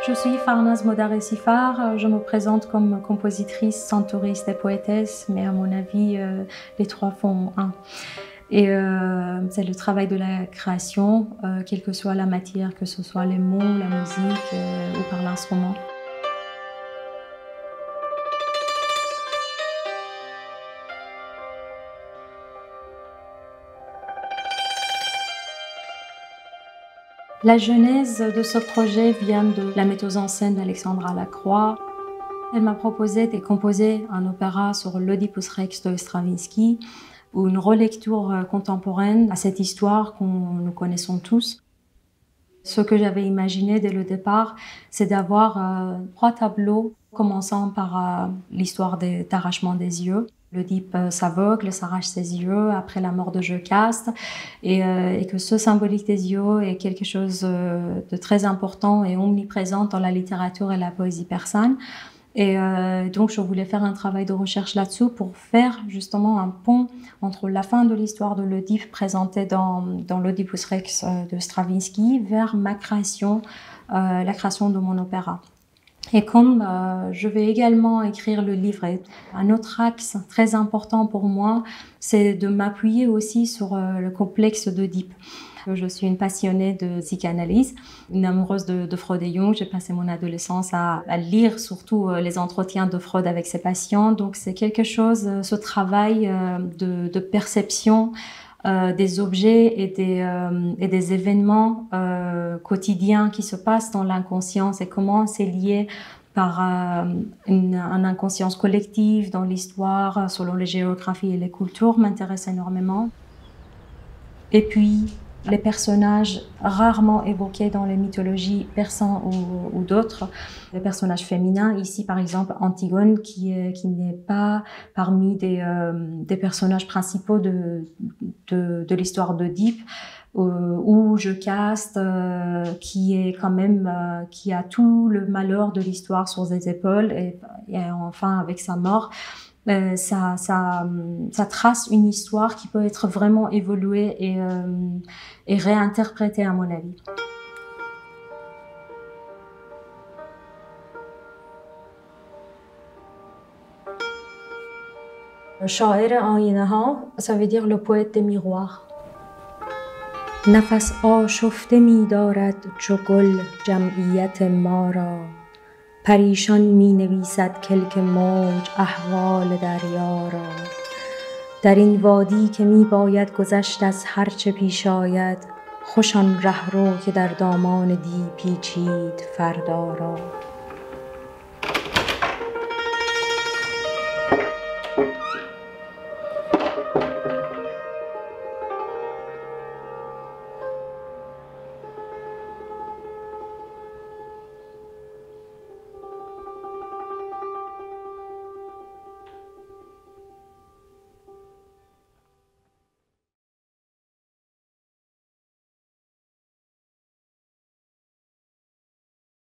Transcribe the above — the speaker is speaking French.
Je suis Farnaz Modarresifar, je me présente comme compositrice, centauriste et poétesse, mais à mon avis, les trois font un. Et c'est le travail de la création, quelle que soit la matière, que ce soit les mots, la musique ou par l'instrument. La genèse de ce projet vient de la metteuse en scène d'Alexandra Lacroix. Elle m'a proposé de composer un opéra sur l'Oedipus Rex de Stravinsky, ou une relecture contemporaine à cette histoire que nous connaissons tous. Ce que j'avais imaginé dès le départ, c'est d'avoir 3 tableaux, commençant par l'histoire d'arrachement des yeux. L'Oedipe s'aveugle, s'arrache ses yeux après la mort de Jocaste, et que ce symbolique des yeux est quelque chose de très important et omniprésent dans la littérature et la poésie persane. Et donc je voulais faire un travail de recherche là-dessous pour faire justement un pont entre la fin de l'histoire de l'Oedipe présentée dans l'Oedipus Rex de Stravinsky vers ma création, la création de mon opéra. Et comme je vais également écrire le livret, un autre axe très important pour moi, c'est de m'appuyer aussi sur le complexe d'Oedipe. Je suis une passionnée de psychanalyse, une amoureuse de Freud et Jung. J'ai passé mon adolescence à lire surtout les entretiens de Freud avec ses patients. Donc c'est quelque chose, ce travail de perception des objets et des événements quotidiens qui se passent dans l'inconscience et comment c'est lié par une inconscience collective dans l'histoire, selon les géographies et les cultures, m'intéresse énormément. Et puis, les personnages rarement évoqués dans les mythologies persanes ou d'autres, les personnages féminins, ici par exemple Antigone, qui n'est pas parmi des personnages principaux de l'histoire d'Oedipe, ou Jocaste, qui est quand même, qui a tout le malheur de l'histoire sur ses épaules, et enfin avec sa mort. Ça trace une histoire qui peut être vraiment évoluée et réinterprétée à mon avis. شاعر آینه ها, ça veut dire le poète des miroirs. نفس آشفته می دارد چو گل جمعیت ما را، پریشان می نویسد کلک موج احوال دریا را. در این وادی که می باید گذشت از هر چه پیش آید، خوش آن رهرو که در دامان دی پیچید فردا را.